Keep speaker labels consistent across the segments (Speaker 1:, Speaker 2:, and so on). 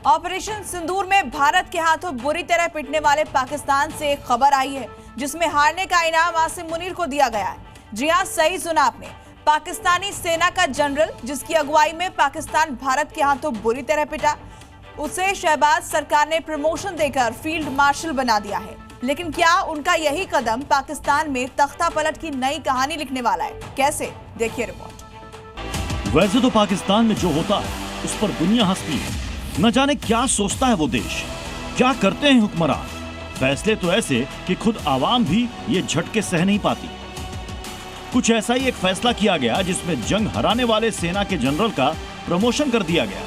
Speaker 1: Operation सिंदूर में भारत के हाथों बुरी तरह पिटने वाले पाकिस्तान से एक खबर आई है जिसमें हारने का इनाम आसिम मुनीर को दिया गया है। जी हां, सही सुना आपने। पाकिस्तानी सेना का जनरल जिसकी अगुवाई में पाकिस्तान भारत के हाथों बुरी तरह पिटा, उसे शहबाज सरकार ने प्रमोशन देकर फील्ड मार्शल बना दिया है। लेकिन क्या उनका यही कदम पाकिस्तान में तख्ता पलट की नई कहानी लिखने वाला है? कैसे, देखिए रिपोर्ट।
Speaker 2: वैसे तो पाकिस्तान में जो होता है उस पर दुनिया हंसती है। न जाने क्या सोचता है वो देश, क्या करते हैं हुक्मरान। फैसले तो ऐसे कि खुद आवाम भी ये झटके सह नहीं पाती। कुछ ऐसा ही एक फैसला किया गया जिसमें जंग हराने वाले सेना के जनरल का प्रमोशन कर दिया गया।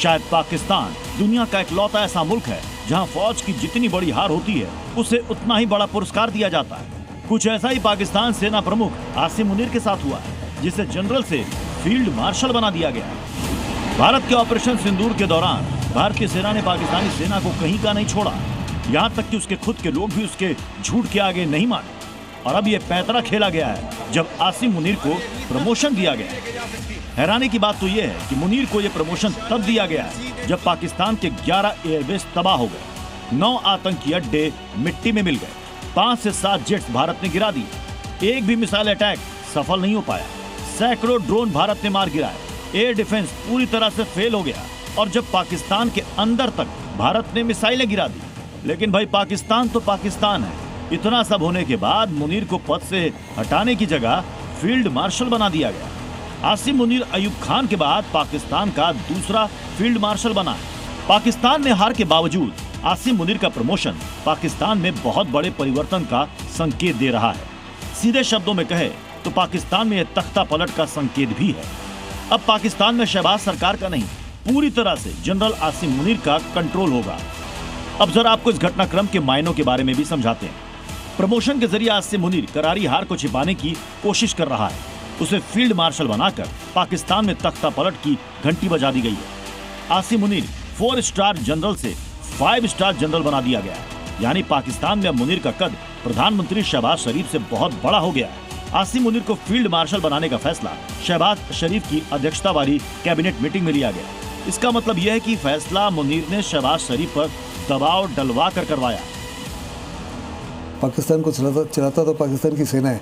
Speaker 2: शायद पाकिस्तान दुनिया का इकलौता ऐसा मुल्क है जहां फौज की जितनी बड़ी हार होती है उसे उतना ही बड़ा पुरस्कार दिया जाता है। कुछ ऐसा ही पाकिस्तान सेना प्रमुख आसिम मुनीर के साथ हुआ है, जिसे जनरल से फील्ड मार्शल बना दिया गया। भारत के ऑपरेशन सिंदूर के दौरान भारतीय सेना ने पाकिस्तानी सेना को कहीं का नहीं छोड़ा, यहाँ तक कि उसके खुद के लोग भी उसके झूठ के आगे नहीं माने। और अब ये पैंतरा खेला गया है जब आसिम मुनीर को प्रमोशन दिया गया। हैरानी की बात तो यह है कि मुनीर को यह प्रमोशन तब दिया गया है जब पाकिस्तान के 11 एयरबेस तबाह हो गए, 9 आतंकी अड्डे मिट्टी में मिल गए, 5 से 7 जेट्स भारत ने गिरा दिए, एक भी मिसाइल अटैक सफल नहीं हो पाया, सैकड़ों ड्रोन भारत ने मार गिराए, एयर डिफेंस पूरी तरह से फेल हो गया। और जब पाकिस्तान के अंदर तक भारत ने मिसाइलें गिरा दी। लेकिन भाई पाकिस्तान तो पाकिस्तान है। इतना सब होने के बाद मुनीर को पद से हटाने की जगह फील्ड मार्शल बना दिया गया। आसिम मुनीर अयूब खान के बाद पाकिस्तान का दूसरा फील्ड मार्शल बना है। पाकिस्तान में हार के बावजूद आसिम मुनीर का प्रमोशन पाकिस्तान में बहुत बड़े परिवर्तन का संकेत दे रहा है। सीधे शब्दों में कहे तो पाकिस्तान में यह तख्ता पलट का संकेत भी है। अब पाकिस्तान में शहबाज सरकार का नहीं, पूरी तरह से जनरल आसिम मुनीर का कंट्रोल होगा। अब जरा आपको इस घटनाक्रम के मायनों के बारे में भी समझाते हैं। प्रमोशन के जरिए आसिम मुनीर करारी हार को छिपाने की कोशिश कर रहा है। उसे फील्ड मार्शल बनाकर पाकिस्तान में तख्ता पलट की घंटी बजा दी गई है। आसिम मुनीर 4 स्टार जनरल से 5 स्टार जनरल बना दिया गया, यानी पाकिस्तान में अब मुनीर का कद प्रधानमंत्री शहबाज शरीफ से बहुत बड़ा हो गया है। आसिम मुनीर को फील्ड मार्शल बनाने का फैसला शहबाज शरीफ की अध्यक्षता वाली कैबिनेट मीटिंग में लिया गया। इसका मतलब यह है कि फैसला मुनीर ने शहबाज शरीफ पर दबाव डलवा कर करवाया।
Speaker 3: पाकिस्तान को चलाता तो पाकिस्तान की सेना है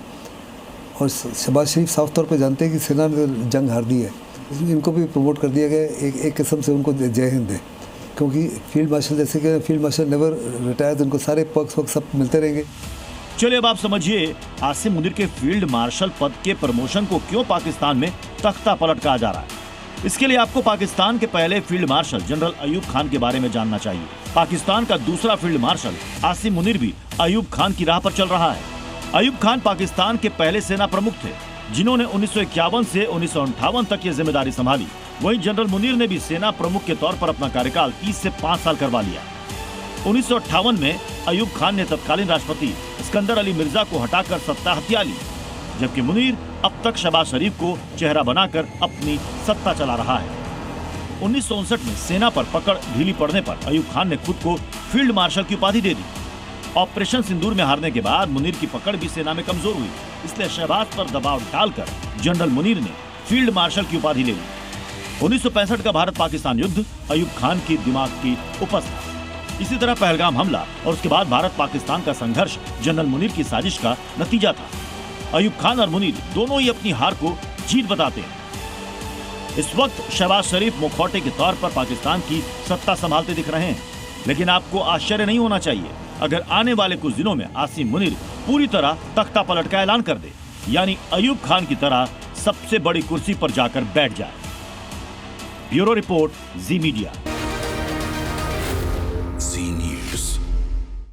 Speaker 3: और शहबाज शरीफ साफ तौर पे जानते हैं कि सेना ने जंग हार दी है। इनको भी प्रमोट कर दिया गया, एक किस्म से उनको जय हिंद है, क्योंकि फील्ड मार्शल जैसे कि फील्ड मार्शल नेवर रिटायर, उनको सारे पर्क्स सब मिलते रहेंगे।
Speaker 2: चलिए अब आप समझिए आसिम मुनीर के फील्ड मार्शल पद के प्रमोशन को क्यों पाकिस्तान में तख्ता पलट कहा जा रहा है। इसके लिए आपको पाकिस्तान के पहले field marshal general Ayub Khan के बारे में जानना चाहिए। पाकिस्तान का दूसरा फील्ड मार्शल आसिम मुनीर भी अयूब खान की राह पर चल रहा है। अयूब खान पाकिस्तान के पहले सेना प्रमुख थे जिन्होंने 1951 से 1958 तक ये जिम्मेदारी संभाली। वहीं जनरल मुनीर ने भी सेना प्रमुख के तौर पर अपना कार्यकाल 30 से 5 साल करवा लिया। 1958 में अयूब खान ने तत्कालीन राष्ट्रपति सिकंदर अली मिर्जा को हटाकर सत्ता हथिया ली, जबकि मुनीर अब तक शहबाज शरीफ को चेहरा बनाकर अपनी सत्ता चला रहा है। 1959 में सेना पर पकड़ ढीली पड़ने पर अयूब खान ने खुद को फील्ड मार्शल की उपाधि दे दी। ऑपरेशन सिंदूर में हारने के बाद मुनीर की पकड़ भी सेना में कमजोर हुई, इसलिए शहबाज पर दबाव डालकर जनरल मुनीर ने फील्ड मार्शल की उपाधि ले ली। 1965 का भारत पाकिस्तान युद्ध अयूब खान की दिमाग की उपज था। इसी तरह पहलगाम हमला और उसके बाद भारत पाकिस्तान का संघर्ष जनरल मुनीर की साजिश का नतीजा था। अयूब खान और मुनीर दोनों ही अपनी हार को जीत बताते हैं। इस वक्त शहबाज शरीफ मुखौटे के तौर पर पाकिस्तान की सत्ता संभालते दिख रहे हैं, लेकिन आपको आश्चर्य नहीं होना चाहिए अगर आने वाले कुछ दिनों में आसिम मुनीर पूरी तरह तख्ता पलट का ऐलान कर दे, यानी अयूब खान की तरह सबसे बड़ी कुर्सी पर जाकर बैठ जाए। ब्यूरो रिपोर्ट, जी मीडिया।